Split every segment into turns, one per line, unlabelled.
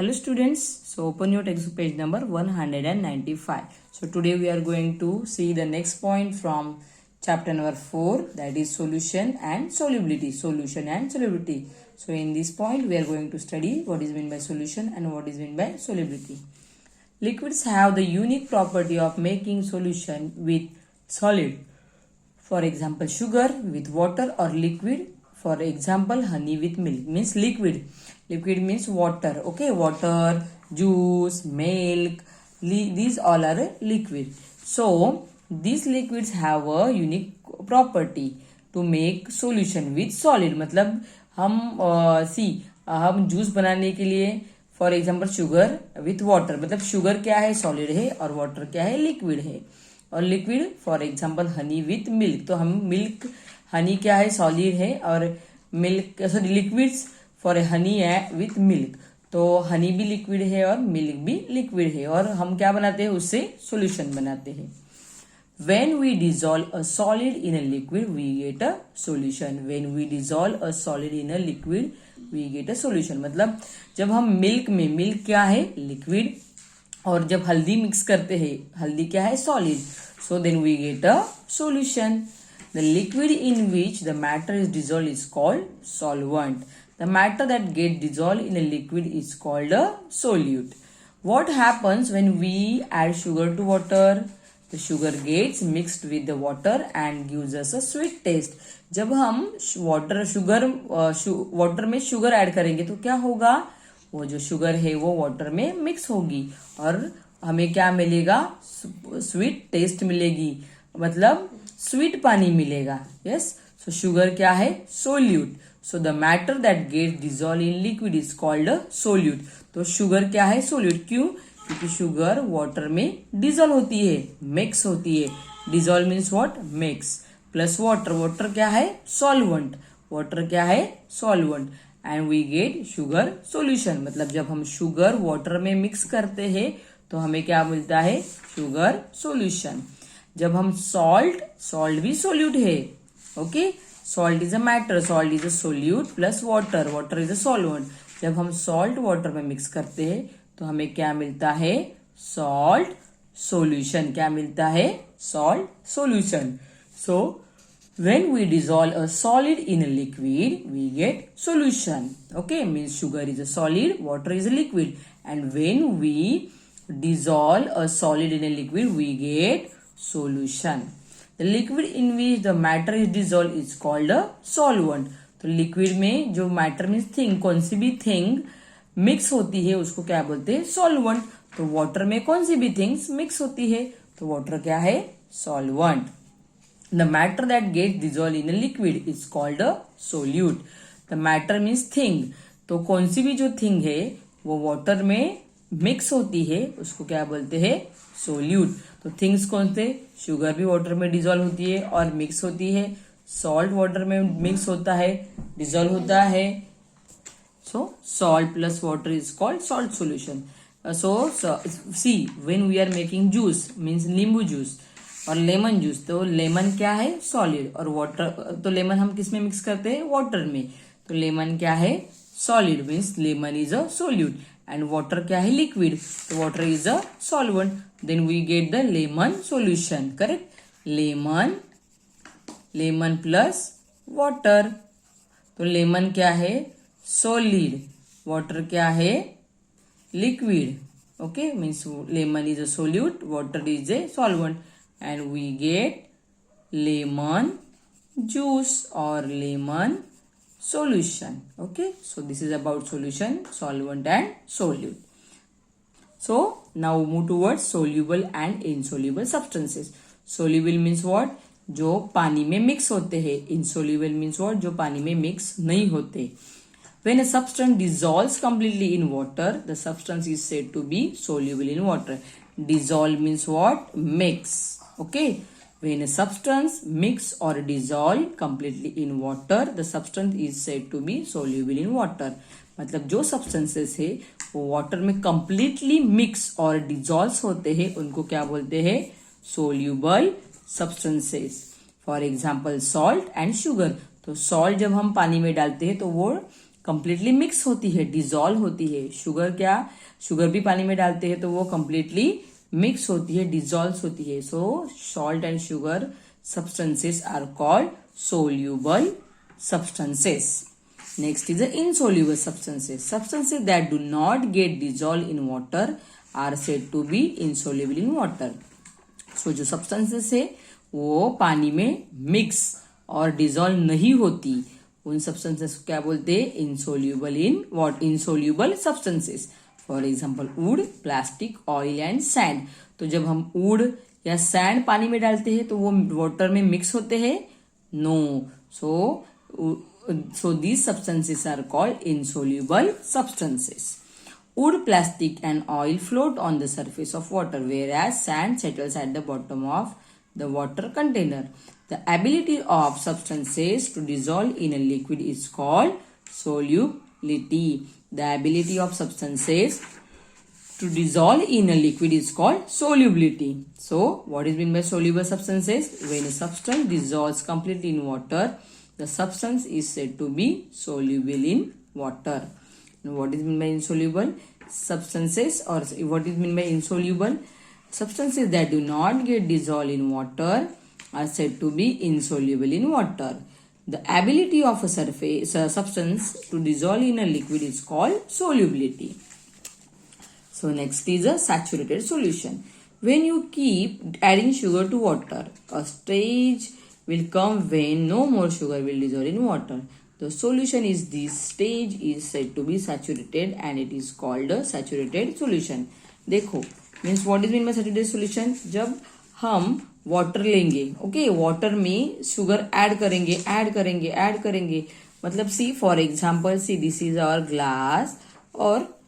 Hello students, so open your textbook page number 195. So today we are going to see the next point from chapter number 4, that is solution and solubility. Solution and solubility. So in this point we are going to study what is meant by solution and what is meant by solubility. Liquids have the unique property of making solution with solid. For example, sugar with water or liquid. For example, honey with milk means liquid. Liquid means water. Okay, water, juice, milk. These all are liquid. So these liquids have a unique property to make solution with solid. मतलब हम juice बनाने के लिए for example sugar with water, मतलब sugar क्या है solid है और वाटर क्या है लिक्विड है. और liquid for example Honey with milk, तो हम मिल्क हनी क्या है सॉलिड है और milk sorry liquids for Honey है विथ मिल्क, तो हनी भी लिक्विड है और मिल्क भी लिक्विड है और हम क्या बनाते हैं उससे सॉल्यूशन बनाते हैं. When we dissolve a solid in a liquid, we get a solution. When we dissolve a solid in a liquid, we get a solution. मतलब जब हम मिल्क क्या है लिक्विड और जब हल्दी मिक्स करते हैं हल्दी क्या है solid, so then we get a solution. The liquid in which the matter is dissolved is called solvent. The matter that gets dissolved in a liquid is called a solute. What happens when we add sugar to water? The sugar gets mixed with the water and gives us a sweet taste. जब हम water में sugar add करेंगे तो क्या होगा, वो जो sugar है वो वाटर में मिक्स होगी और हमें क्या मिलेगा स्वीट टेस्ट मिलेगी, मतलब स्वीट पानी मिलेगा. यस, सो शुगर क्या है solute. So the matter that get dissolve in liquid is called a solute. तो शुगर क्या है सोल्यूट, क्यों, क्योंकि शुगर वाटर में डिजॉल्व होती है मिक्स होती है. Dissolve means what mix plus water, water क्या है सॉल्वेंट, वाटर क्या है solvent and we get sugar solution. मतलब जब हम शुगर वाटर में मिक्स करते हैं तो हमें क्या मिलता है शुगर सॉल्यूशन. जब हम सॉल्ट भी सोल्यूट है. Okay, salt is a matter, salt is a solute plus water, water is a solvent. जब हम सॉल्ट वाटर में मिक्स करते हैं तो हमें क्या मिलता है सॉल्ट सॉल्यूशन. क्या मिलता है salt solution. So when we dissolve a solid in a liquid we get solution. Okay, means sugar is a solid, water is a liquid, and when we dissolve a solid in a liquid we get solution. The liquid in which the matter is dissolved is called a solvent. तो liquid में जो matter means thing, कौन सी भी thing mix होती है उसको क्या बोलते हैं सॉल्वेंट. तो वाटर में कौन सी भी थिंग्स मिक्स होती है तो वाटर क्या है solvent. The matter that gets dissolved in a liquid is called a solute. The matter means thing. तो कौन सी भी जो थिंग है वो वाटर में मिक्स होती है उसको क्या बोलते हैं सोल्यूट. तो थिंग्स कौन से, शुगर भी वाटर में डिजोल्व होती है और मिक्स होती है, सॉल्ट वाटर में मिक्स होता है डिजोल्व होता है. So salt plus water is called salt solution. So see, when we are making juice means नींबू जूस और लेमन जूस, तो लेमन क्या है सॉलिड और वाटर, तो लेमन हम किस में मिक्स करते हैं वाटर में, तो लेमन क्या है solid means lemon is a solute and water क्या है लिक्विड, तो water is a solvent. Then we get the lemon solution. Correct, lemon plus water, तो लेमन क्या है सॉलिड, वाटर क्या है liquid. Okay, means lemon is a solute, water is a solvent and we get lemon juice or lemon solution. Okay, so this is about solution, solvent and solute. So now move towards soluble and insoluble substances. Soluble means what, जो पानी में mix होते हैं. insoluble means what, जो पानी में mix नहीं होते. When a substance dissolves completely in water, the substance is said to be soluble in water. Dissolve means what, mix. Okay, when a substance mix or dissolve completely in water, the substance is said to be soluble in water. मतलब जो substances है वो water में completely mix और dissolve होते हैं उनको क्या बोलते हैं soluble substances. For example, salt and sugar. तो salt जब हम पानी में डालते हैं तो वो कंप्लीटली मिक्स होती है, डिजॉल्व होती है। शुगर क्या, शुगर भी पानी में डालते हैं तो वो कंप्लीटली मिक्स होती है, डिजॉल्व होती है। सो salt and sugar substances are called soluble substances. Next is the insoluble substances. Substances that do not get dissolved in water are said to be insoluble in water. So जो substances है वो पानी में mix और dissolve नहीं होती, उन substances को क्या बोलते हैं, insoluble in what, insoluble substances. For example would, plastic, oil and sand. तो जब हम वुड या सैंड पानी में डालते हैं तो वो वाटर में मिक्स होते हैं, no. So these substances are called insoluble substances. Wood, plastic and oil float on the surface of water, whereas sand settles at the bottom of the water container. The ability of substances to dissolve in a liquid is called solubility. The ability of substances to dissolve in a liquid is called solubility. So, what is meant by soluble substances? When a substance dissolves completely in water, the substance is said to be soluble in water. Now, what is meant by insoluble substances, or what is meant by insoluble? Substances that do not get dissolved in water are said to be insoluble in water. The ability of a substance to dissolve in a liquid is called solubility. So next is a saturated solution. When you keep adding sugar to water, a stage will come when no more sugar will dissolve in water. The solution is this stage is said to be saturated and it is called a saturated solution. देखो, means what is meant by saturated solution? जब हम water लेंगे, okay, water में sugar add करेंगे, मतलब see for example, see this is our glass, और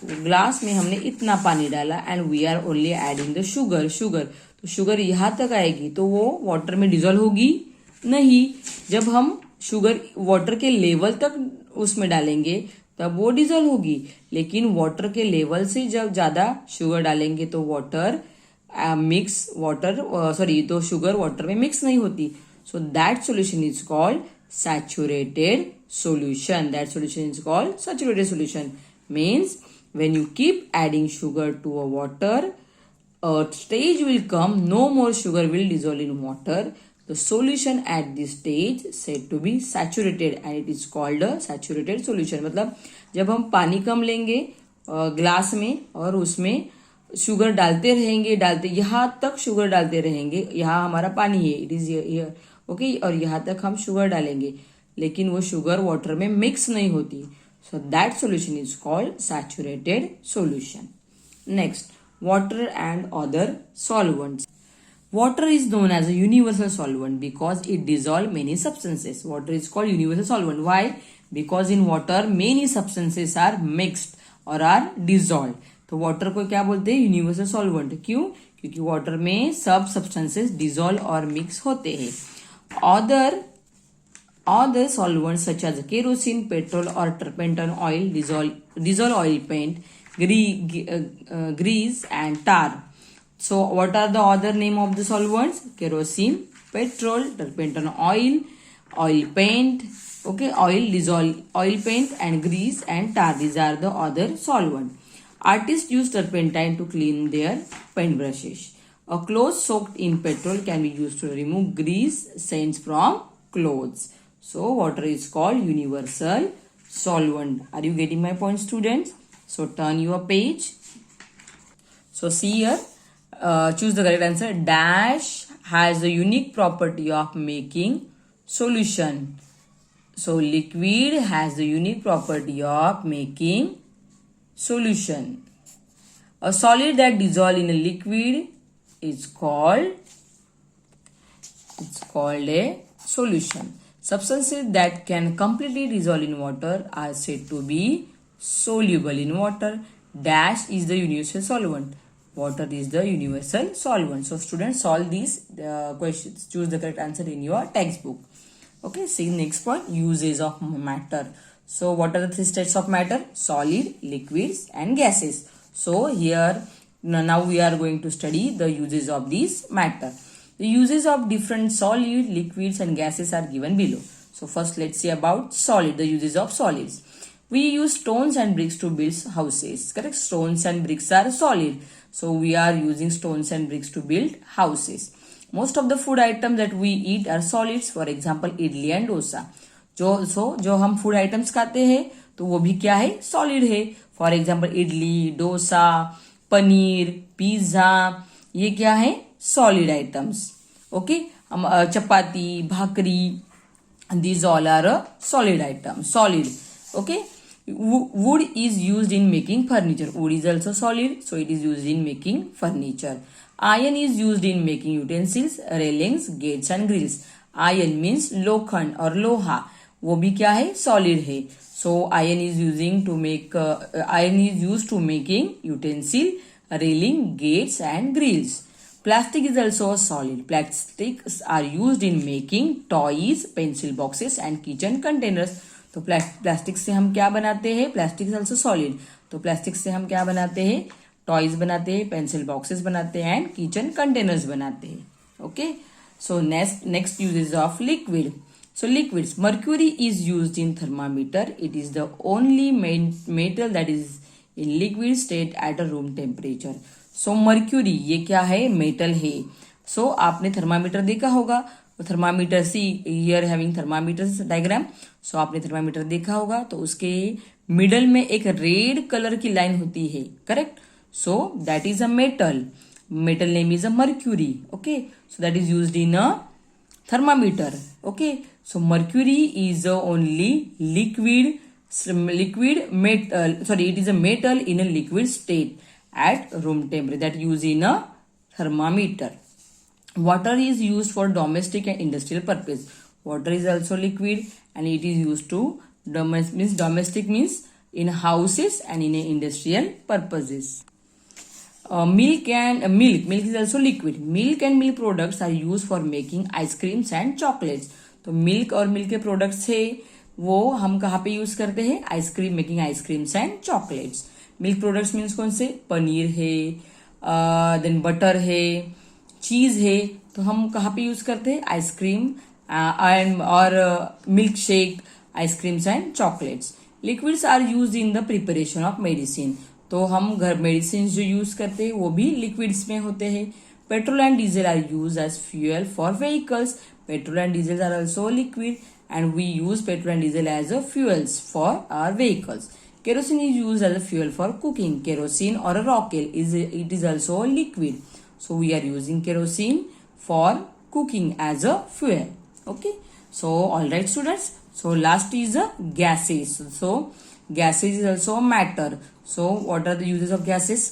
glass में हमने इतना पानी डाला and we are only adding the sugar. तो शुगर यहां तक आएगी तो वो वाटर में डिजोल्व होगी नहीं। जब हम शुगर वाटर के लेवल तक उसमें डालेंगे तब वो डिजोल्व होगी, लेकिन वाटर के लेवल से जब ज्यादा शुगर डालेंगे तो तो शुगर वाटर में मिक्स नहीं होती। So that solution is called saturated solution. That solution is called saturated solution. Means when you keep adding sugar to a water, a stage will come, no more sugar will dissolve in water. The solution at this stage said to be saturated and it is called a saturated solution. मतलब जब हम पानी कम लेंगे glass में और उसमें sugar डालते रहेंगे, यहाँ तक शुगर डालते रहेंगे, यहाँ हमारा पानी है, इट इज हियर, ओके, और यहाँ तक हम शुगर डालेंगे, लेकिन वो शुगर वाटर में मिक्स नहीं होती। So that solution is called saturated solution. Next, water and other solvents. Water is known as a universal solvent because it dissolves many substances. Water is called universal solvent. Why? Because in water many substances are mixed or are dissolved. तो water को क्या बोलते हैं? Universal solvent. क्यों? क्योंकि water में सब substances dissolve और mix होते हैं। Other solvents such as kerosene, petrol or turpentine oil dissolve oil paint, grease and tar. So what are the other name of the solvents? Kerosene, petrol, turpentine oil, oil paint, okay, oil paint and grease and tar. These are the other solvent. Artists use turpentine to clean their paintbrushes. A cloth soaked in petrol can be used to remove grease stains from clothes. So water is called universal solvent. Are you getting my point, students? So turn your page. So see here, choose the correct answer. Dash has the unique property of making solution. So liquid has the unique property of making solution. A solid that dissolves in a liquid is called a solution. Substances that can completely dissolve in water are said to be soluble in water. Dash is the universal solvent. Water is the universal solvent. So students, solve these questions. Choose the correct answer in your textbook. Okay, see next point, uses of matter. So what are the three states of matter? Solid, liquids and gases. So here now we are going to study the uses of these matter. The uses of different solid, liquids and gases are given below. So first let's see about solid, the uses of solids. We use stones and bricks to build houses. Correct? Stones and bricks are solid. So we are using stones and bricks to build houses. Most of the food items that we eat are solids. For example, idli and dosa. जो हम food items खाते हैं तो वो भी क्या है, solid है. For example idli, dosa, paneer, pizza, ये क्या है, solid items. Okay, chapati, bhakri, these all are a solid item, solid. Okay, wood is used in making furniture. Wood is also solid, so it is used in making furniture. Iron is used in making utensils, railings, gates and grills. Iron means लोखंड और लोहा, वो भी क्या है, solid है. So iron is used to making utensil, railing, gates and grills. Plastic is also a solid. Plastics are used in making toys, pencil boxes and kitchen containers. तो plastic से हम क्या बनाते हैं, प्लास्टिक इज ऑल्सो सॉलिड. तो plastic से हम क्या बनाते हैं, टॉयज बनाते हैं, पेंसिल बॉक्सेस बनाते हैं एंड किचन कंटेनर्स बनाते हैं. Okay, so next uses of liquid. So liquids. Mercury is used in thermometer. It is the only metal that is in liquid state at a room temperature. So mercury ये क्या है, metal है. So आपने thermometer देखा होगा. Thermometer see here having thermometer diagram. So आपने thermometer देखा होगा तो उसके मिडल में एक रेड कलर की लाइन होती है. Correct. So that is a metal. Metal name is a mercury. Okay, so that is used in a thermometer. Okay, so mercury is the only liquid metal. It is a metal in a liquid state at room temperature that used in a thermometer. Water is used for domestic and industrial purpose. Water is also liquid and it is used to domestic means in houses and in industrial purposes. Milk is also liquid. Milk and milk products are used for making ice creams and chocolates. तो milk और milk के products है वो हम कहाँ पे use करते हैं, ice cream, making ice creams and chocolates. Milk products means कौन से, पनीर है, देन बटर है, चीज है. तो हम कहाँ पे यूज करते हैं, आइसक्रीम और milkshake, ice creams and chocolates. Liquids are use in the preparation of medicine. तो हम घर मेडिसिन जो यूज करते हैं वो भी लिक्विड्स में होते हैं. Petrol and diesel are use as fuel for vehicles. Petrol and diesel are also liquid and we use petrol and diesel as a fuels for our vehicles. Kerosene is used as a fuel for cooking. Kerosene or a rocket is also a liquid. So we are using kerosene for cooking as a fuel. Okay. So all right, students. So last is gases. So gases is also a matter. So what are the uses of gases?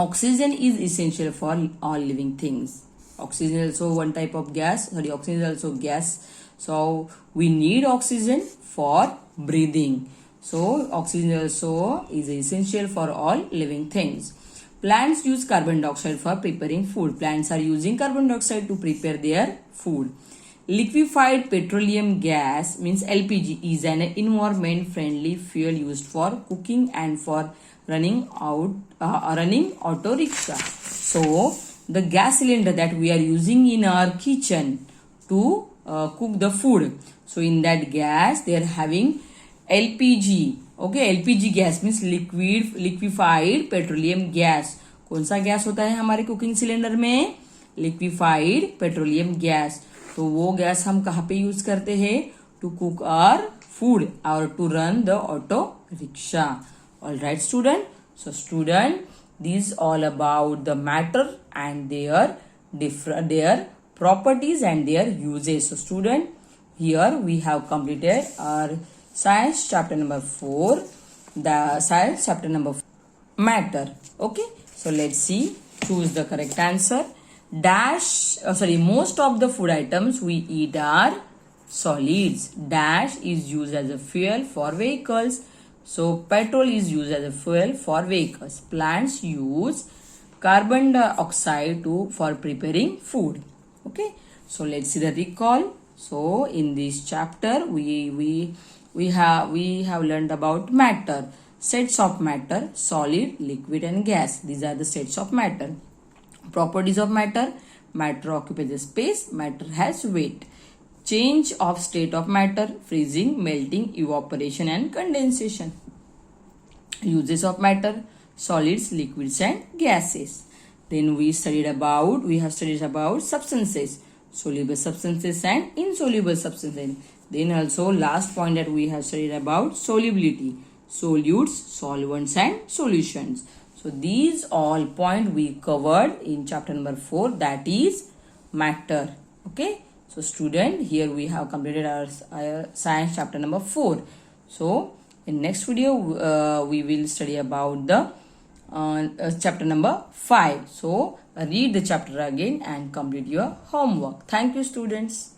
Oxygen is essential for all living things. Oxygen is also one type of gas. Oxygen is also gas. So we need oxygen for breathing. So oxygen also is essential for all living things. Plants use carbon dioxide for preparing food. Plants are using carbon dioxide to prepare their food. Liquefied petroleum gas means LPG is an environment friendly fuel used for cooking and for running auto rickshaw. So the gas cylinder that we are using in our kitchen to cook the food. So in that gas they are having LPG. Okay, LPG gas means liquefied petroleum gas. कौन सा gas होता है हमारे cooking cylinder में, liquefied petroleum gas. तो वो gas हम कहाँ पे यूज करते हैं, टू कुक आवर फूड और to run the auto rickshaw. All right student. So student, this all about the matter and their properties and their uses. So student, here we have completed our science chapter number 4, the science chapter number 4, matter. Okay, so let's see, choose the correct answer. Most of the food items we eat are solids. Dash is used as a fuel for vehicles. So petrol is used as a fuel for vehicles. Plants use carbon dioxide for preparing food. Okay, so let's see the recall. So in this chapter we have learned about matter, sets of matter, solid, liquid and gas. These are the sets of matter. Properties of matter: matter occupies the space, matter has weight. change of state of matter, freezing, melting, evaporation and condensation. Uses of matter, solids, liquids and gases. Then we have studied about substances, soluble substances and insoluble substances. Then also last point that we have studied about solubility, solutes, solvents and solutions. So these all point we covered in chapter number 4, that is matter. Okay. So student, here we have completed our science chapter number 4. So in next video we will study about the chapter number 5. So read the chapter again and complete your homework. Thank you students.